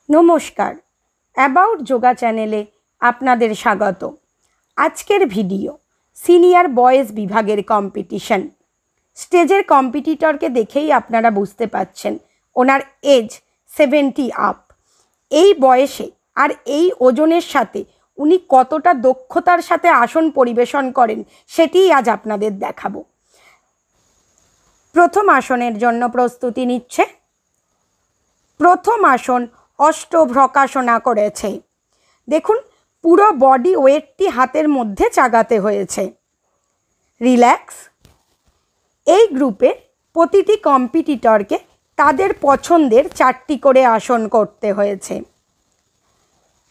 নমস্কার, অ্যাবাউট যোগা চ্যানেলে আপনাদের স্বাগত। আজকের ভিডিও সিনিয়র বয়েজ বিভাগের কম্পিটিশন। স্টেজের কম্পিটিটরকে দেখেই আপনারা বুঝতে পাচ্ছেন ওনার এজ 70 আপ। এই বয়সে আর এই ওজনের সাথে উনি কতটা দক্ষতার সাথে আসন পরিবেশন করেন সেটিই আজ আপনাদের দেখাবো। প্রথম আসনের জন্য প্রস্তুতি নিচ্ছে। প্রথম আসন অষ্টভ্রকাসনা করেছে। দেখুন, পুরো বডি ওয়েটটি হাতের মধ্যে চাগাতে হয়েছে। রিল্যাক্স। এই গ্রুপে প্রতিটি কম্পিটিটরকে তাদের পছন্দের 4টি করে আসন করতে হয়েছে।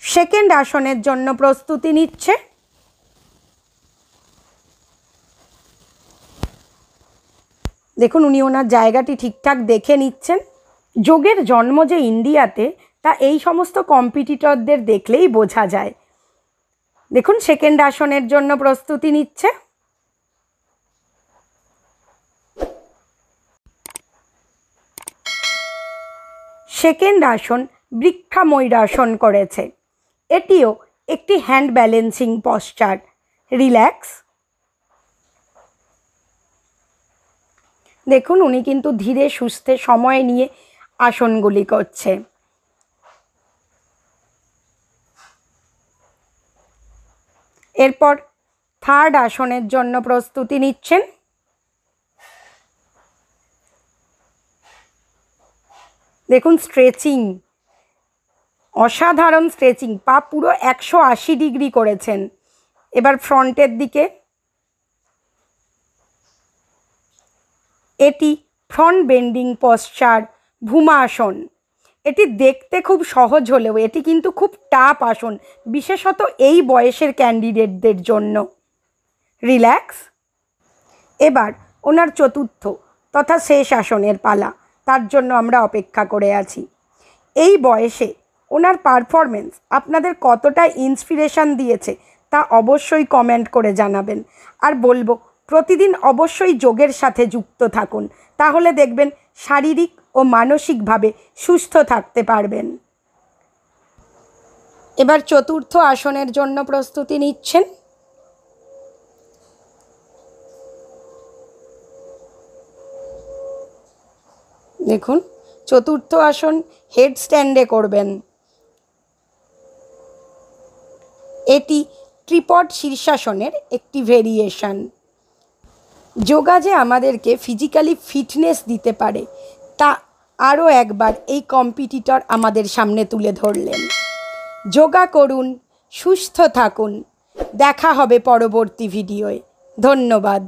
সেকেন্ড আসনের জন্য প্রস্তুতি নিচ্ছে। দেখুন, উনি ওনার জায়গাটি ঠিকঠাক দেখে নিচ্ছেন। যোগের জন্ম যে ইন্ডিয়াতে, তা এই সমস্ত কম্পিটিটরদের দেখলেই বোঝা যায়। দেখুন, সেকেন্ড আসনের জন্য প্রস্তুতি নিচ্ছে। সেকেন্ড আসন বৃক্ষাময়ূরাসন করেছে। এটিও একটি হ্যান্ড ব্যালেন্সিং পশ্চার। রিল্যাক্স। দেখুন, উনি কিন্তু ধীরে সুস্থে সময় নিয়ে আসনগুলি করছে। এরপর থার্ড আসনের জন্য প্রস্তুতি নিচ্ছেন। দেখুন, স্ট্রেচিং, অসাধারণ স্ট্রেচিং। পা পুরো 180 ডিগ্রি করেছেন। এবার ফ্রন্টের দিকে। এটি ফ্রন্ট বেন্ডিং পশ্চার, ভূমাসন। এটি দেখতে খুব সহজ হলেও এটি কিন্তু খুব টাফ আসন, বিশেষত এই বয়সের ক্যান্ডিডেটদের জন্য। রিল্যাক্স। এবার ওনার চতুর্থ তথা শেষ আসনের পালা। তার জন্য আমরা অপেক্ষা করে আছি। এই বয়সে ওনার পারফরমেন্স আপনাদের কতটা ইন্সপিরেশন দিয়েছে তা অবশ্যই কমেন্ট করে জানাবেন। আর বলবো, প্রতিদিন অবশ্যই যোগের সাথে যুক্ত থাকুন, তাহলে দেখবেন শারীরিক ও মানসিকভাবে সুস্থ থাকতে পারবেন। এবার চতুর্থ আসনের জন্য প্রস্তুতি নিচ্ছেন। দেখুন, চতুর্থ আসন হেড স্ট্যান্ডে করবেন। এটি ট্রিপড শীর্ষাসনের একটি ভেরিয়েশন। যোগা যে আমাদেরকে ফিজিক্যালি ফিটনেস দিতে পারে, তা আরও একবার এই কম্পিটিটর আমাদের সামনে তুলে ধরলেন। যোগা করুন, সুস্থ থাকুন। দেখা হবে পরবর্তী ভিডিওয়। ধন্যবাদ।